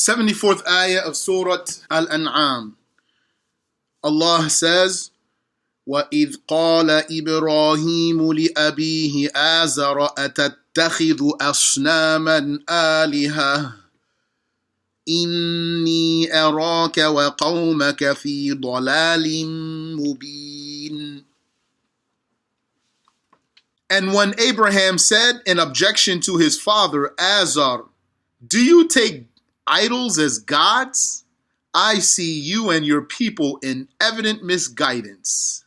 74th ayah of Surah Al-An'am. Allah says, وَإِذْ قَالَ إِبْرَاهِيمُ لِأَبِيهِ آزَرَ أَتَتَّخِذُ أَصْنَامًا آلِهَةً إِنِّي أَرَاكَ وَقَوْمَكَ فِي ضَلَالٍ مُبِينٍ. And when Abraham said in objection to his father Azar, "Do you take idols as gods? I see you and your people in evident misguidance."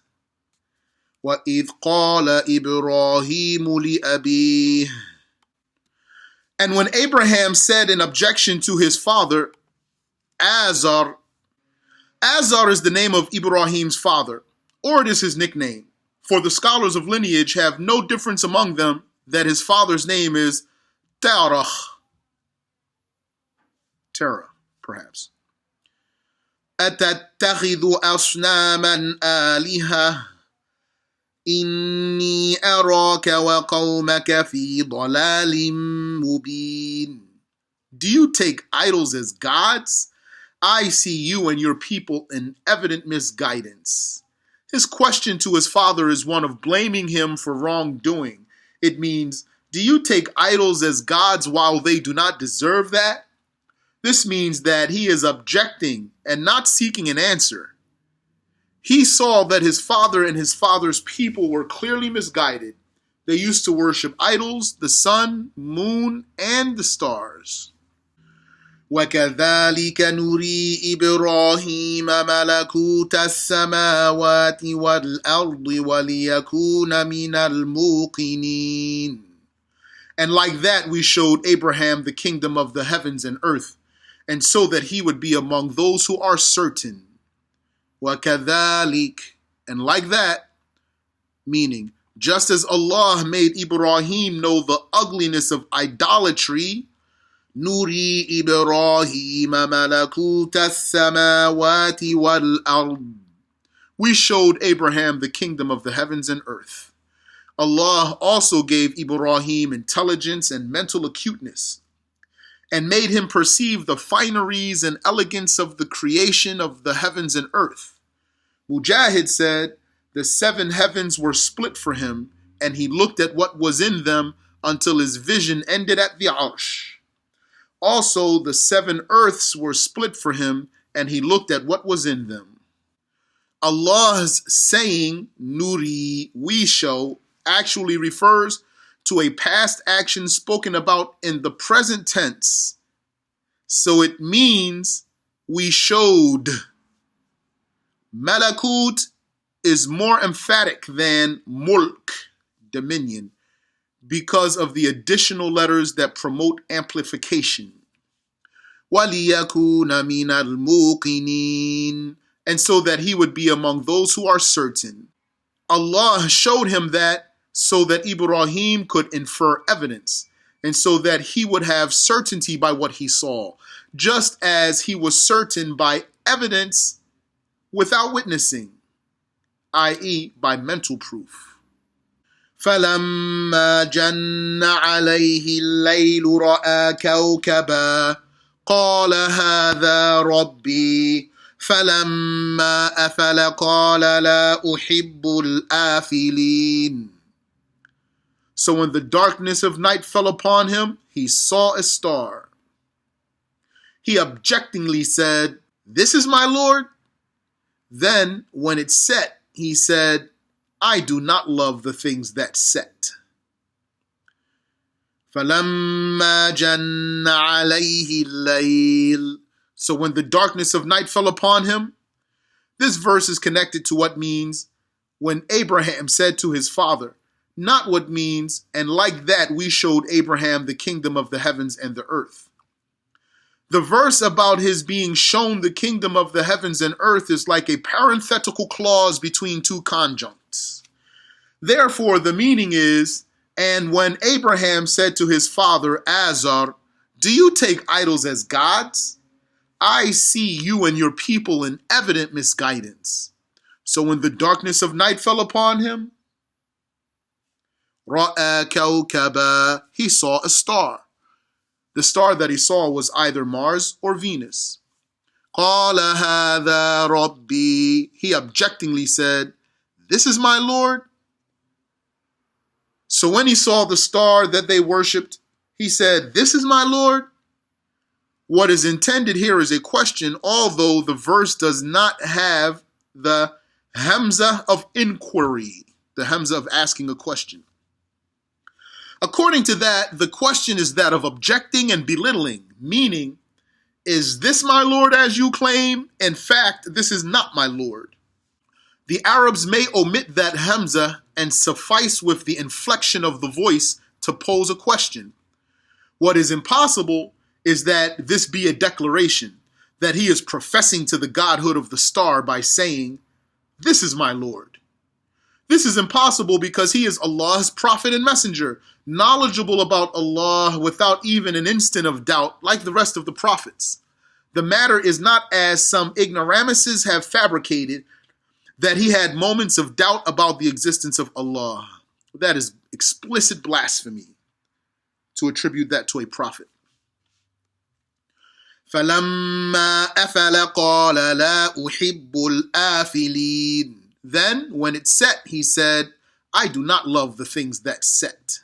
وَإِذْ قَالَ إِبْرَاهِيمُ لِأَبِيهِ. And when Abraham said in objection to his father Azar, Azar is the name of Ibrahim's father, or it is his nickname. For the scholars of lineage have no difference among them that his father's name is Terah, perhaps. أَتَتَّخِذُ أَصْنَامًا آلِهَةً إِنِّي أَرَاكَ وَقَوْمَكَ فِي ضَلَالٍ مُبِينٍ. Do you take idols as gods? I see you and your people in evident misguidance. His question to his father is one of blaming him for wrongdoing. It means, do you take idols as gods while they do not deserve that? This means that he is objecting and not seeking an answer. He saw that his father and his father's people were clearly misguided. They used to worship idols, the sun, moon, and the stars. وَكَذَلِكَ نُرِي إِبْرَاهِيمَ مَلَكُوتَ السَّمَاوَاتِ وَالْأَرْضِ وَلِيَكُونَ مِنَ الْمُوقِنِينَ. And like that we showed Abraham the kingdom of the heavens and earth, and so that he would be among those who are certain. وَكَذَلِكَ, and like that, meaning just as Allah made Ibrahim know the ugliness of idolatry, نُرِي إِبْرَاهِيمَ مَلَكُوتَ السَّمَاوَاتِ وَالْأَرْضِ. We showed Abraham the kingdom of the heavens and earth. Allah also gave Ibrahim intelligence and mental acuteness, and made him perceive the fineries and elegance of the creation of the heavens and earth. Mujahid said, the 7 heavens were split for him, and he looked at what was in them until his vision ended at the Arsh. Also, the 7 earths were split for him, and he looked at what was in them. Allah's saying, Nuri, we show, actually refers to a past action spoken about in the present tense. So it means we showed. Malakut is more emphatic than mulk, dominion, because of the additional letters that promote amplification. وَلِيَكُونَ مِنَ الْمُوقِنِينَ. And so that he would be among those who are certain. Allah showed him that so that Ibrahim could infer evidence, and so that he would have certainty by what he saw, just as he was certain by evidence without witnessing, i.e. by mental proof. فَلَمَّا جَنَّ عَلَيْهِ اللَّيْلُ رَأَى كَوْكَبًا قَالَ هَذَا رَبِّي فَلَمَّا أَفَلَ قَالَ لَا أُحِبُّ الْآفِلِينَ. So when the darkness of night fell upon him, he saw a star. He objectingly said, "This is my Lord." Then, when it set, he said, "I do not love the things that set." فَلَمَّا جَنَّ عَلَيْهِ اللَّيْلُ. So when the darkness of night fell upon him, this verse is connected to what means when Abraham said to his father, not what means, and like that we showed Abraham the kingdom of the heavens and the earth. The verse about his being shown the kingdom of the heavens and earth is like a parenthetical clause between 2 conjuncts. Therefore, the meaning is, and when Abraham said to his father Azar, "Do you take idols as gods? I see you and your people in evident misguidance." So when the darkness of night fell upon him, رَأَى كَوْكَبًا, he saw a star. The star that he saw was either Mars or Venus. قَالَ هَذَا رَبِّي. He objectingly said, this is my Lord. So when he saw the star that they worshipped, he said, this is my Lord. What is intended here is a question, although the verse does not have the hamza of inquiry, the hamza of asking a question. According to that, the question is that of objecting and belittling, meaning, is this my Lord as you claim? In fact, this is not my Lord. The Arabs may omit that hamza and suffice with the inflection of the voice to pose a question. What is impossible is that this be a declaration, that he is professing to the godhood of the star by saying, this is my Lord. This is impossible because he is Allah's prophet and messenger, knowledgeable about Allah without even an instant of doubt, like the rest of the prophets. The matter is not as some ignoramuses have fabricated, that he had moments of doubt about the existence of Allah. That is explicit blasphemy to attribute that to a prophet. فَلَمَّا أَفَلَ قَالَ لَا أُحِبُّ الْآفِلِينَ. Then, when it set, he said, I do not love the things that set.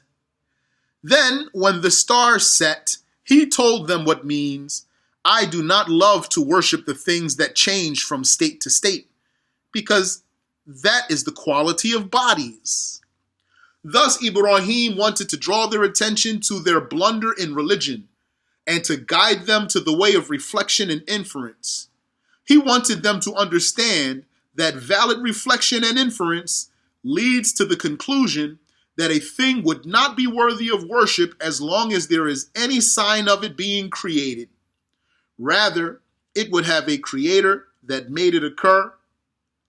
Then, when the star set, he told them what means, I do not love to worship the things that change from state to state, because that is the quality of bodies. Thus, Ibrahim wanted to draw their attention to their blunder in religion and to guide them to the way of reflection and inference. He wanted them to understand that valid reflection and inference leads to the conclusion that a thing would not be worthy of worship as long as there is any sign of it being created. Rather, it would have a creator that made it occur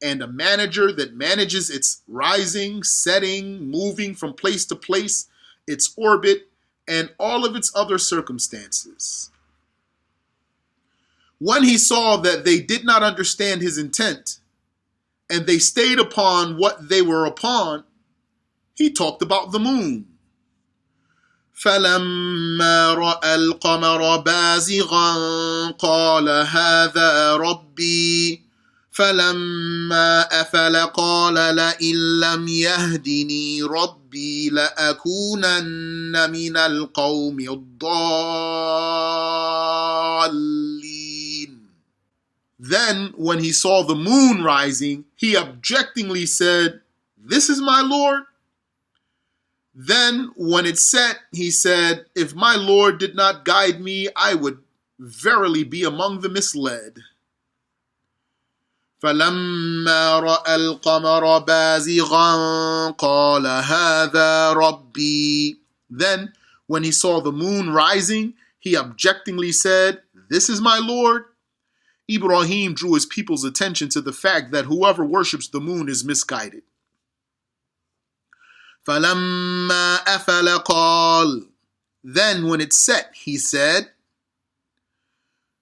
and a manager that manages its rising, setting, moving from place to place, its orbit, and all of its other circumstances. When he saw that they did not understand his intent, and they stayed upon what they were upon, he talked about the moon. فَلَمَّا رَأَى الْقَمَرَ بَازِغًا قَالَ هَذَا رَبِّي فَلَمَّا أَفَلَ قَالَ لَئِن لَّمْ يَهْدِنِي رَبِّي لَأَكُونَنَّ مِنَ الْقَوْمِ الضَّالِّينَ. Then, when he saw the moon rising, he objectingly said, this is my Lord. Then, when it set, he said, if my Lord did not guide me, I would verily be among the misled. فَلَمَّا رَأَى الْقَمَرَ بَازِغًا قَالَ هَذَا رَبِّي. Then, when he saw the moon rising, he objectingly said, this is my Lord. Ibrahim drew his people's attention to the fact that whoever worships the moon is misguided. فَلَمَّا أَفَلَ قَالَ. Then when it set, he said.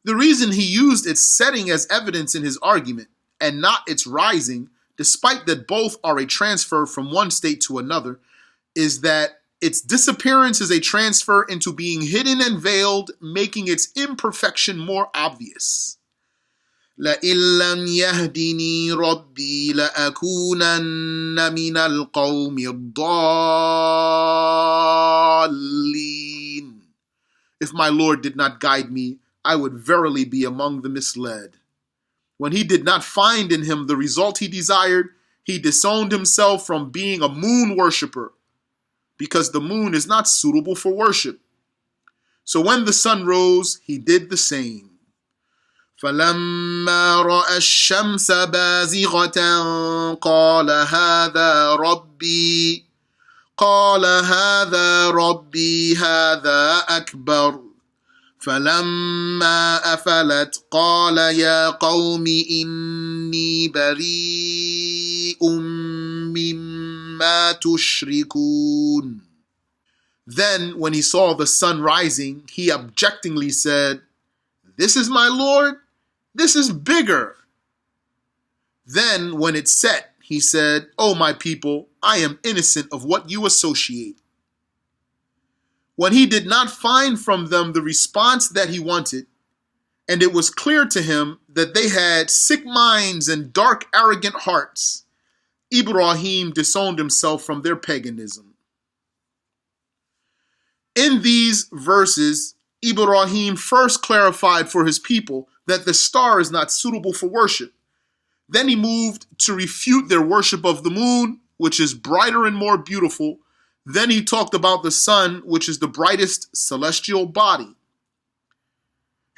The reason he used its setting as evidence in his argument and not its rising, despite that both are a transfer from one state to another, is that its disappearance is a transfer into being hidden and veiled, making its imperfection more obvious. لَئِن لَّمْ يَهْدِنِي رَبِّي لَأَكُونَنَّ مِنَ الْقَوْمِ الضَّالِّينَ. If my Lord did not guide me, I would verily be among the misled. When he did not find in him the result he desired, he disowned himself from being a moon worshipper, because the moon is not suitable for worship. So when the sun rose, he did the same. فَلَمَّا رَأَى الشَّمْسَ بَازِغَةً قَالَ هَذَا رَبِّي هَذَا أَكْبَرُ. فَلَمَّا أَفَلَتْ قَالَ يَا قَوْمِ إِنِّي بَرِيءٌ مِّمَّا تُشْرِكُونَ. Then, when he saw the sun rising, he objectingly said, this is my Lord? This is bigger. Then, when it set, he said, O my people, I am innocent of what you associate. when he did not find from them the response that he wanted, and it was clear to him that they had sick minds and dark, arrogant hearts, Ibrahim disowned himself from their paganism. In these verses, Ibrahim first clarified for his people that the star is not suitable for worship. Then he moved to refute their worship of the moon, which is brighter and more beautiful. Then he talked about the sun, which is the brightest celestial body.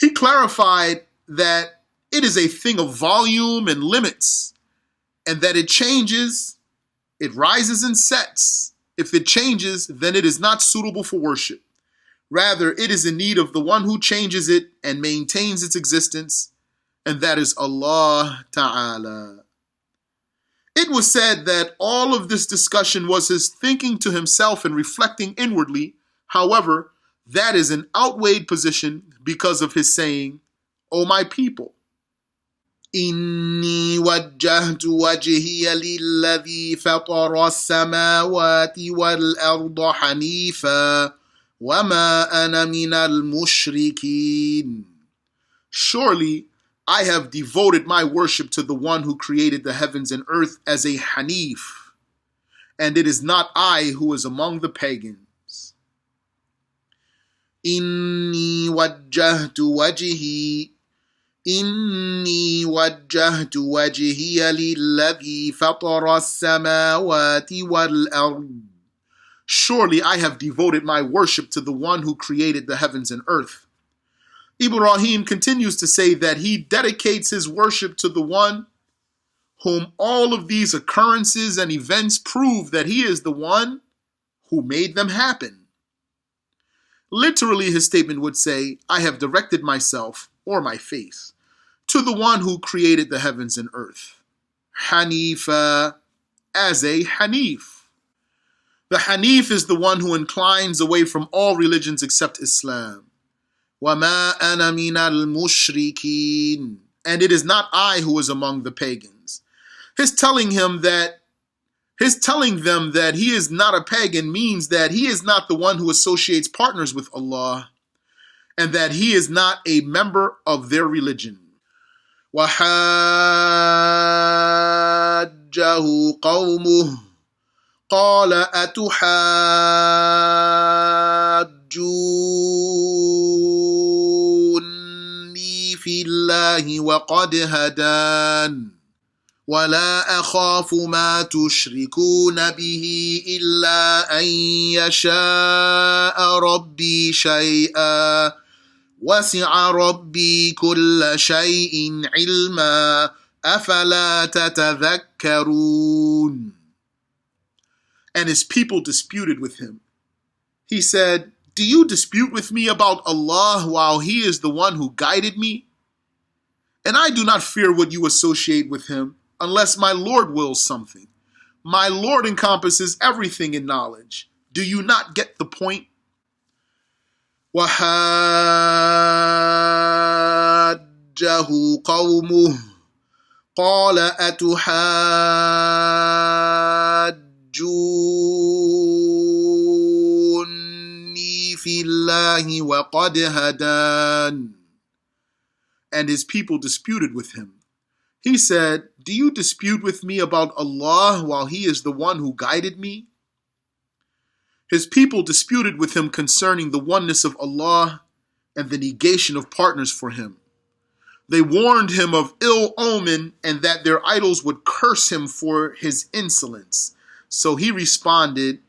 He clarified that it is a thing of volume and limits, and that it changes, it rises and sets. If it changes, then it is not suitable for worship. Rather, it is in need of the one who changes it and maintains its existence, and that is Allah Ta'ala. It was said that all of this discussion was his thinking to himself and reflecting inwardly. However, that is an outweighed position because of his saying, O my people, إني وجهت وجهي للذي فطر السماوات والأرض حنيفا وما أنا من المشركين. Surely, I have devoted my worship to the one who created the heavens and earth as a Hanif, and it is not I who is among the pagans. إني وجهت وجهي للذي فطر السماوات والأرض. Surely I have devoted my worship to the one who created the heavens and earth. Ibrahim continues to say that he dedicates his worship to the one whom all of these occurrences and events prove that he is the one who made them happen. Literally, his statement would say, I have directed myself, or my face, to the one who created the heavens and earth. Hanifa, as a Hanif. The Hanif is the one who inclines away from all religions except Islam. وَمَا أَنَا مِنَ الْمُشْرِكِينَ. And it is not I who is among the pagans. His telling them that he is not a pagan means that he is not the one who associates partners with Allah, and that he is not a member of their religion. وَحَاجَّهُ قَوْمُهُ قَالَ أَتُحَاجُّونِّي فِي اللَّهِ وَقَدْ هَدَانِ وَلَا أَخَافُ مَا تُشْرِكُونَ بِهِ إِلَّا أَن يَشَاءَ رَبِّي شَيْئًا وَسِعَ رَبِّي كُلَّ شَيْءٍ عِلْمًا أَفَلَا تَتَذَكَّرُونَ. And his people disputed with him. He said, Do you dispute with me about Allah while he is the one who guided me? And I do not fear what you associate with him, unless my Lord wills something. My Lord encompasses everything in knowledge. Do you not get the point? وَحَاجَّهُ قَوْمُهُ قَالَ أَتُحَاجُّونِّي فِي اللَّهِ وَقَدْ هَدَانِ. And his people disputed with him. He said, Do you dispute with me about Allah while he is the one who guided me? His people disputed with him concerning the oneness of Allah and the negation of partners for him. They warned him of ill omen and that their idols would curse him for his insolence. So he responded,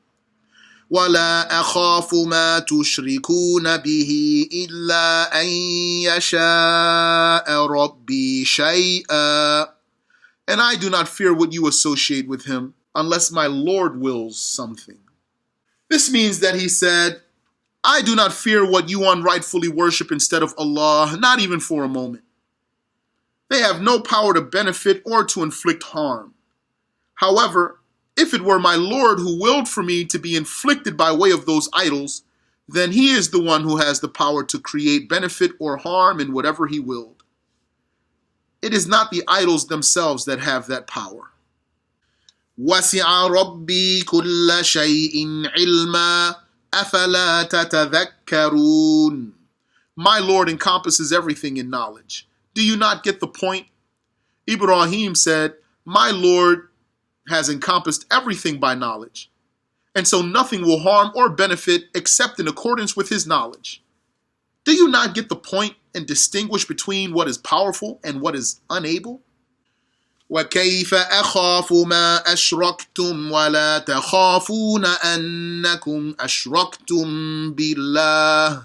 وَلَا أَخَافُ مَا تُشْرِكُونَ بِهِ إِلَّا أَن يَشَاءَ رَبِّي شَيْئًا. And I do not fear what you associate with him, unless my Lord wills something. This means that he said, I do not fear what you unrightfully worship instead of Allah, not even for a moment. They have no power to benefit or to inflict harm. However, if it were my Lord who willed for me to be inflicted by way of those idols, then he is the one who has the power to create benefit or harm in whatever he willed. It is not the idols themselves that have that power. وَسِعَ رَبِّي كُلَّ شَيْءٍ عِلْمًا أَفَلَا تَتَذَكَّرُونَ. My Lord encompasses everything in knowledge. Do you not get the point? Ibrahim said, my Lord has encompassed everything by knowledge, and so nothing will harm or benefit except in accordance with his knowledge. Do you not get the point and distinguish between what is powerful and what is unable? وَكَيْفَ أَخَافُ مَا أَشْرَكْتُمْ وَلَا تَخَافُونَ أَنَّكُمْ أَشْرَكْتُمْ بِاللَّهِ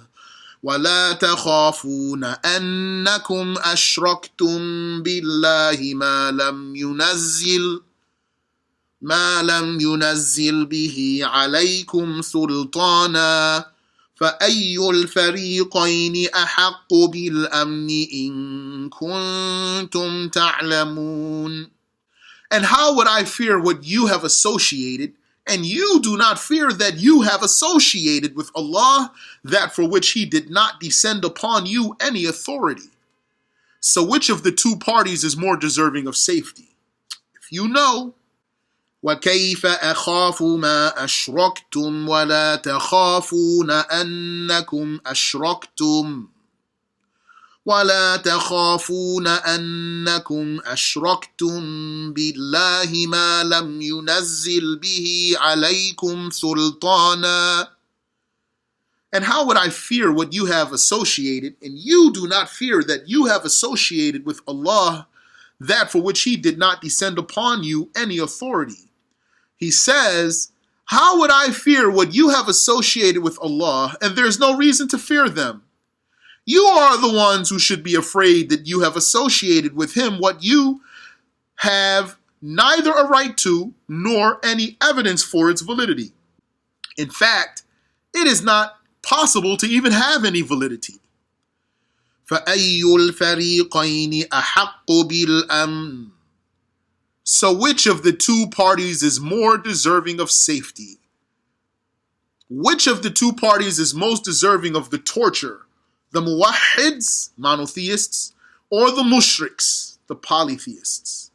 وَلَا تَخَافُونَ أَنَّكُمْ أَشْرَكْتُمْ بِاللَّهِ ما لم ينزل به عليكم سلطانا فأي الفريقين أحق بالأمن إن كنتم تعلمون. And how would I fear what you have associated, and you do not fear that you have associated with Allah that for which he did not descend upon you any authority? So which of the two parties is more deserving of safety? If you know, وَكَيْفَ أَخَافُ مَا أَشْرَكْتُمْ وَلَا تَخَافُونَ أَنَّكُمْ أَشْرَكْتُمْ بِاللَّهِ مَا لَمْ يُنَزِّلْ بِهِ عَلَيْكُمْ سُلْطَانًا. And how would I fear what you have associated, and you do not fear that you have associated with Allah that for which he did not descend upon you any authority? He says, how would I fear what you have associated with Allah, and there's no reason to fear them? You are the ones who should be afraid that you have associated with him what you have neither a right to nor any evidence for its validity. In fact, it is not possible to even have any validity. فَأَيُّ الْفَرِيقَيْنِ أَحَقُّ بِالْأَمْنِ. So which of the two parties is more deserving of safety? Which of the two parties is most deserving of the torture? The muwahhids, monotheists, or the mushriks, the polytheists?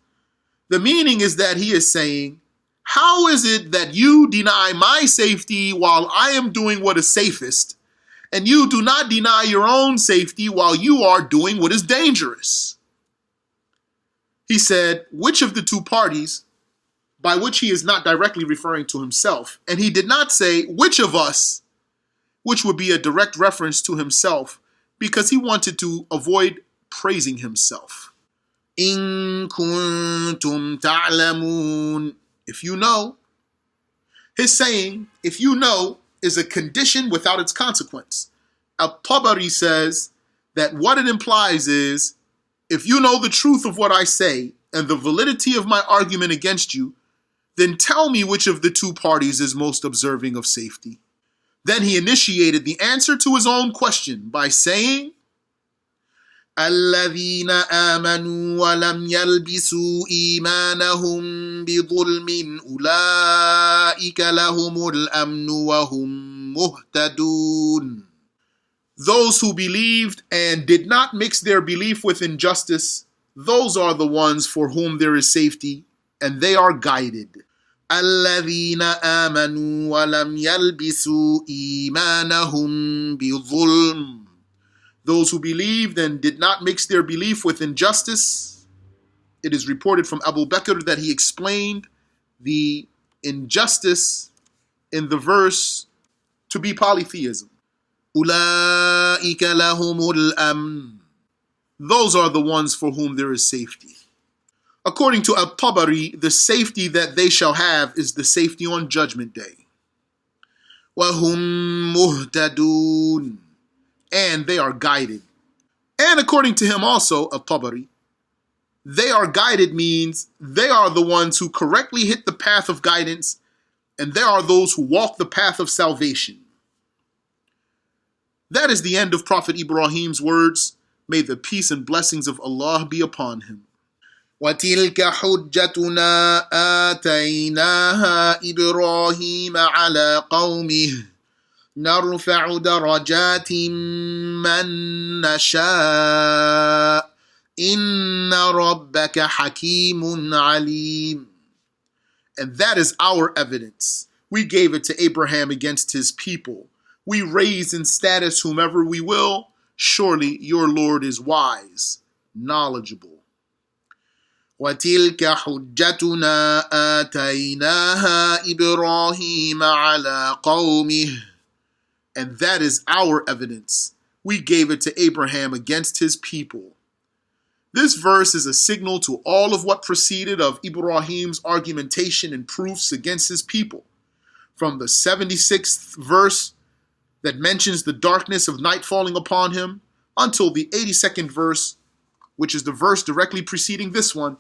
The meaning is that he is saying, how is it that you deny my safety while I am doing what is safest, and you do not deny your own safety while you are doing what is dangerous? He said, which of the two parties, by which he is not directly referring to himself, and he did not say which of us, which would be a direct reference to himself, because he wanted to avoid praising himself. إِن كُنتُمْ تَعْلَمُونَ. If you know. His saying, if you know, is a condition without its consequence. Al-Tabari says that what it implies is, if you know the truth of what I say and the validity of my argument against you, then tell me which of the two parties is most observing of safety. Then he initiated the answer to his own question by saying, الَّذِينَ آمَنُوا وَلَمْ يَلْبِسُوا إِيمَانَهُمْ بِظُلْمٍ أُولَٰئِكَ لَهُمُ الْأَمْنُ وَهُمْ مُهْتَدُونَ. Those who believed and did not mix their belief with injustice, those are the ones for whom there is safety, and they are guided. الَّذِينَ آمَنُوا وَلَمْ يَلْبِسُوا إِيمَانَهُمْ بِظُلْمٍ. Those who believed and did not mix their belief with injustice. It is reported from Abu Bakr that he explained the injustice in the verse to be polytheism. أُولَٰئِكَ لَهُمُ الْأَمْنُ. Those are the ones for whom there is safety. According to Al-Tabari, the safety that they shall have is the safety on Judgment Day. وَهُمْ مُهْتَدُونَ. And they are guided. And according to him also, Al-Tabari, they are guided means they are the ones who correctly hit the path of guidance, and they are those who walk the path of salvation. That is the end of Prophet Ibrahim's words. May the peace and blessings of Allah be upon him. وَتِلْكَ حُجَّتُنَا آتَيْنَاهَا إِبْرَاهِيمَ عَلَى قَوْمِهِ نَرْفَعُ دَرَجَاتٍ مَّن نَّشَاءُ إِنَّ رَبَّكَ حَكِيمٌ عَلِيمٌ. And that is our evidence. We gave it to Abraham against his people. We raise in status whomever we will. Surely your Lord is wise, knowledgeable. وَتِلْكَ حُجَّتُنَا آتَيْنَاهَا إِبْرَاهِيمَ عَلَى قَوْمِهِ. And that is our evidence. We gave it to Abraham against his people. This verse is a signal to all of what preceded of Ibrahim's argumentation and proofs against his people. From the 76th verse that mentions the darkness of night falling upon him, until the 82nd verse, which is the verse directly preceding this one,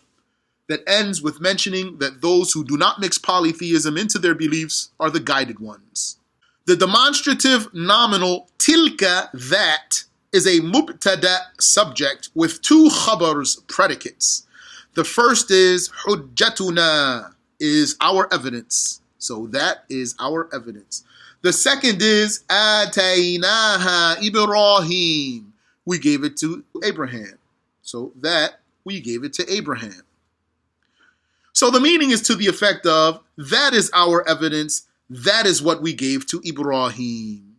that ends with mentioning that those who do not mix polytheism into their beliefs are the guided ones. The demonstrative nominal tilka, that, is a mubtada subject with two khabars, predicates. The first is hujjatuna, is our evidence. So that is our evidence. The second is ataynaha Ibrahim. We gave it to Abraham. So that, we gave it to Abraham. So the meaning is to the effect of, that is our evidence, that is what we gave to Ibrahim.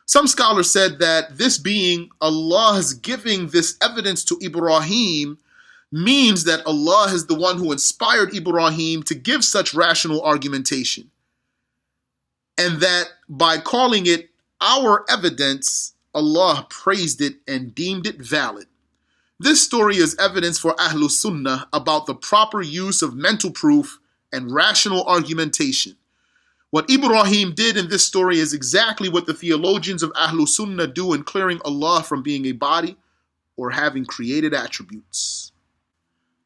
Some scholars said that this being Allah's giving this evidence to Ibrahim means that Allah is the one who inspired Ibrahim to give such rational argumentation. And that by calling it our evidence, Allah praised it and deemed it valid. This story is evidence for Ahlus Sunnah about the proper use of mental proof and rational argumentation. What Ibrahim did in this story is exactly what the theologians of Ahlus Sunnah do in clearing Allah from being a body or having created attributes.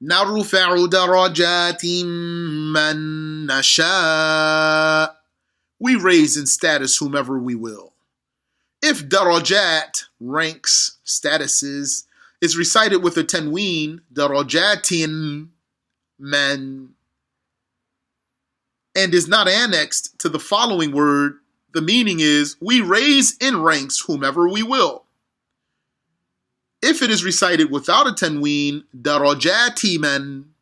نَرْفَعُ دَرَجَاتٍ مَّن نَّشَاءُ. We raise in status whomever we will. If darajat, ranks, statuses, is recited with a tanween, darajatin, man, and is not annexed to the following word, the meaning is, we raise in ranks whomever we will. If it is recited without a tanween, darajati man,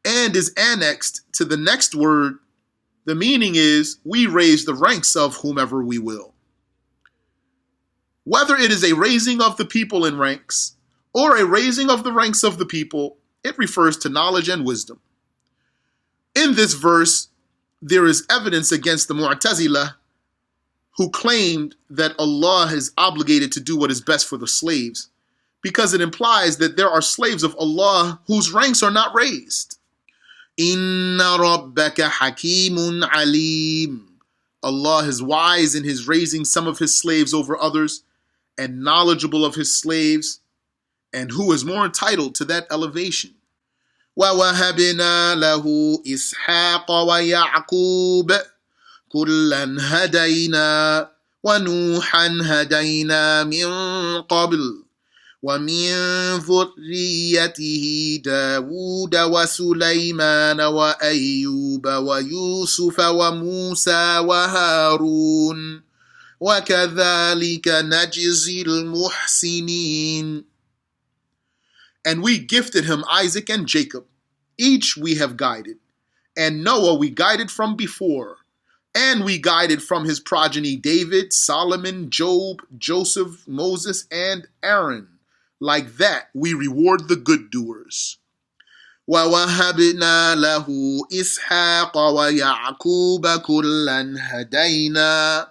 and is annexed to the next word, the meaning is, we raise the ranks of whomever we will. Whether it is a raising of the people in ranks, or a raising of the ranks of the people, it refers to knowledge and wisdom. In this verse, there is evidence against the Mu'tazila, who claimed that Allah is obligated to do what is best for the slaves, because it implies that there are slaves of Allah whose ranks are not raised. Inna rabbaka hakimun alim. Allah is wise in his raising some of his slaves over others, and knowledgeable of his slaves, and who is more entitled to that elevation. وَوَهَبْنَا لَهُ إِسْحَاقَ وَيَعْقُوبَ كُلًّا هَدَيْنَا وَنُوحًا هَدَيْنَا مِن قَبْلُ وَمِن ذُرِّيَّتِهِ دَاوُودَ وَسُلَيْمَانَ وَأَيُّوبَ وَيُوسُفَ وَمُوسَى وَهَارُونَ وَكَذَلِكَ نَجْزِي الْمُحْسِنِينَ. And we gifted him Isaac and Jacob. Each we have guided. And Noah we guided from before. And we guided from his progeny David, Solomon, Job, Joseph, Moses, and Aaron. Like that we reward the good doers. وَوَهَبْنَا لَهُ إِسْحَاقَ وَيَعْقُوبَ كُلًّا هَدَيْنَا.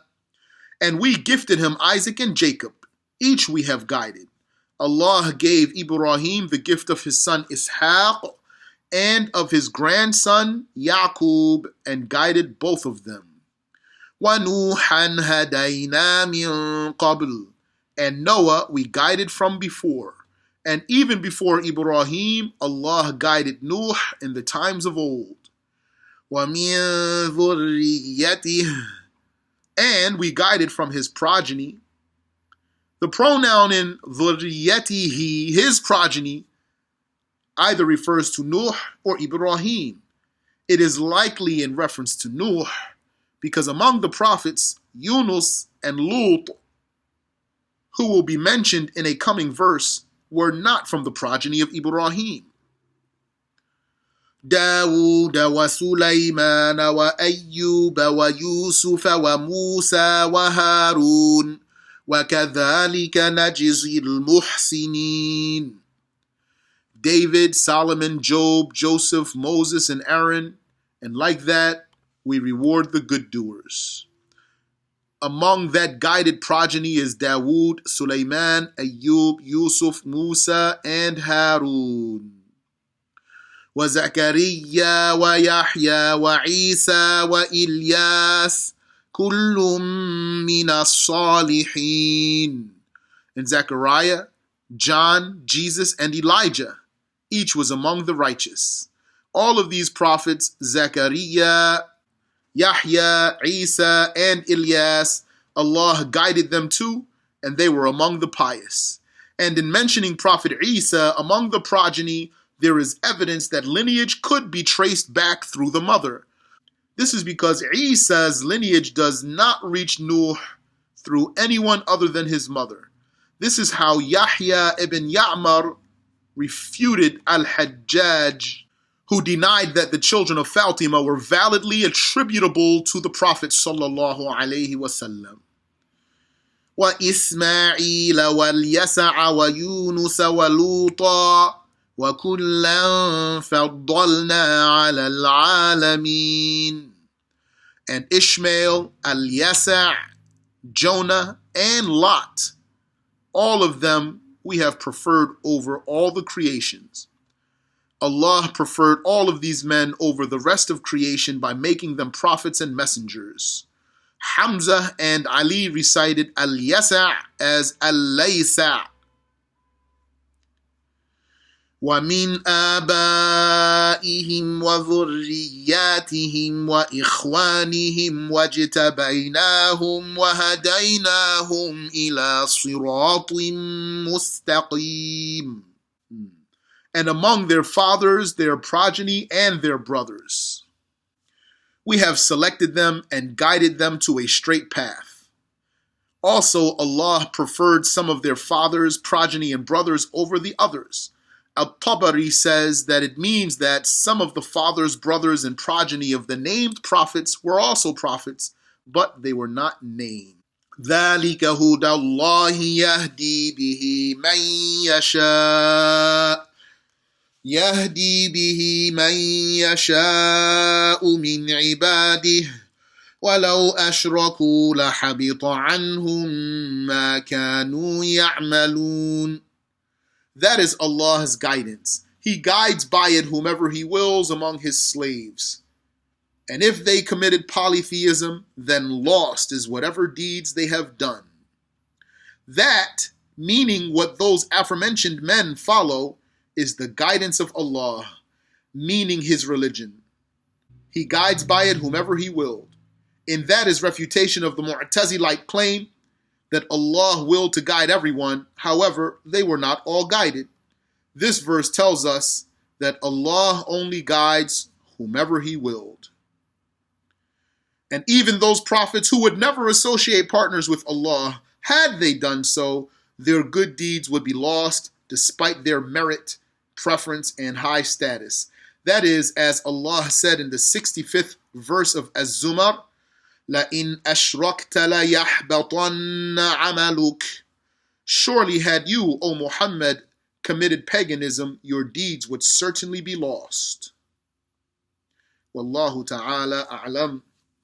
And we gifted him Isaac and Jacob. Each we have guided. Allah gave Ibrahim the gift of his son Ishaq and of his grandson Yaqub, and guided both of them. وَنُوحًا هَدَيْنَا مِن قَبْلُ. And Noah we guided from before. And even before Ibrahim, Allah guided Nuh in the times of old. وَمِن ذُرِّيَّتِهِ. And we guided from his progeny. The pronoun in dhurriyyatihi, his progeny, either refers to Nuh or Ibrahim. It is likely in reference to Nuh, because among the prophets, Yunus and Lut, who will be mentioned in a coming verse, were not from the progeny of Ibrahim. داود وسليمان وأيوب ويوسف وموسى وهارون وكذلك نجزي المحسنين. David, Solomon, Job, Joseph, Moses, and Aaron, and like that, we reward the good doers. Among that guided progeny is Dawood, Sulaiman, Ayub, Yusuf, Musa, and Harun. وزكريا ويحيى وعيسى وإلياس كل من الصالحين. And Zechariah, John, Jesus, and Elijah, each was among the righteous. All of these prophets, Zechariah, Yahya, Isa, and Ilyas, Allah guided them too, and they were among the pious. And in mentioning Prophet Isa among the progeny, there is evidence that lineage could be traced back through the mother. This is because Isa's lineage does not reach Nuh through anyone other than his mother. This is how Yahya ibn Ya'mar refuted Al-Hajjaj, who denied that the children of Fatima were validly attributable to the Prophet sallallahu alaihi wasallam. وَإِسْمَاعِيلَ وَالْيَسَعَ وَيُونُسَ وَلُوطًا وَكُلًّا فَضَّلْنَا عَلَى الْعَالَمِينَ. And Ishmael, Al-Yasa', Jonah, and Lot, all of them we have preferred over all the creations. Allah preferred all of these men over the rest of creation by making them prophets and messengers. Hamza and Ali recited Al-Yasa' as Al-Laysa'. وَمِنْ آبَائِهِمْ وَذُرِّيَّاتِهِمْ وَإِخْوَانِهِمْ وَاجْتَبَيْنَاهُمْ وَهَدَيْنَاهُمْ إِلَى صِرَاطٍ مُسْتَقِيمٍ. And among their fathers, their progeny, and their brothers, we have selected them and guided them to a straight path. Also, Allah preferred some of their fathers, progeny, and brothers over the others. Al-Tabari says that it means that some of the fathers, brothers, and progeny of the named prophets were also prophets, but they were not named. ذَلِكَ هُدَى اللَّهِ يَهْدِي بِهِ مَن يَشَاءُ مِنْ عِبَادِهِ وَلَوْ أَشْرَكُوا لَحَبِطَ عَنْهُمْ مَا كَانُوا يَعْمَلُونَ. That is Allah's guidance. He guides by it whomever He wills among His slaves. And if they committed polytheism, then lost is whatever deeds they have done. That, meaning what those aforementioned men follow, is the guidance of Allah, meaning His religion. He guides by it whomever He willed. And that is refutation of the Mu'tazilite claim that Allah willed to guide everyone, however, they were not all guided. This verse tells us that Allah only guides whomever He willed. And even those prophets who would never associate partners with Allah, had they done so, their good deeds would be lost despite their merit, preference, and high status. That is, as Allah said in the 65th verse of Az-Zumar, لَإِنْ أَشْرَكْتَ لَيَحْبَطَنَّ عَمَلُكَ. Surely had you, O Muhammad, committed paganism, your deeds would certainly be lost. Wallahu ta'ala a'lam.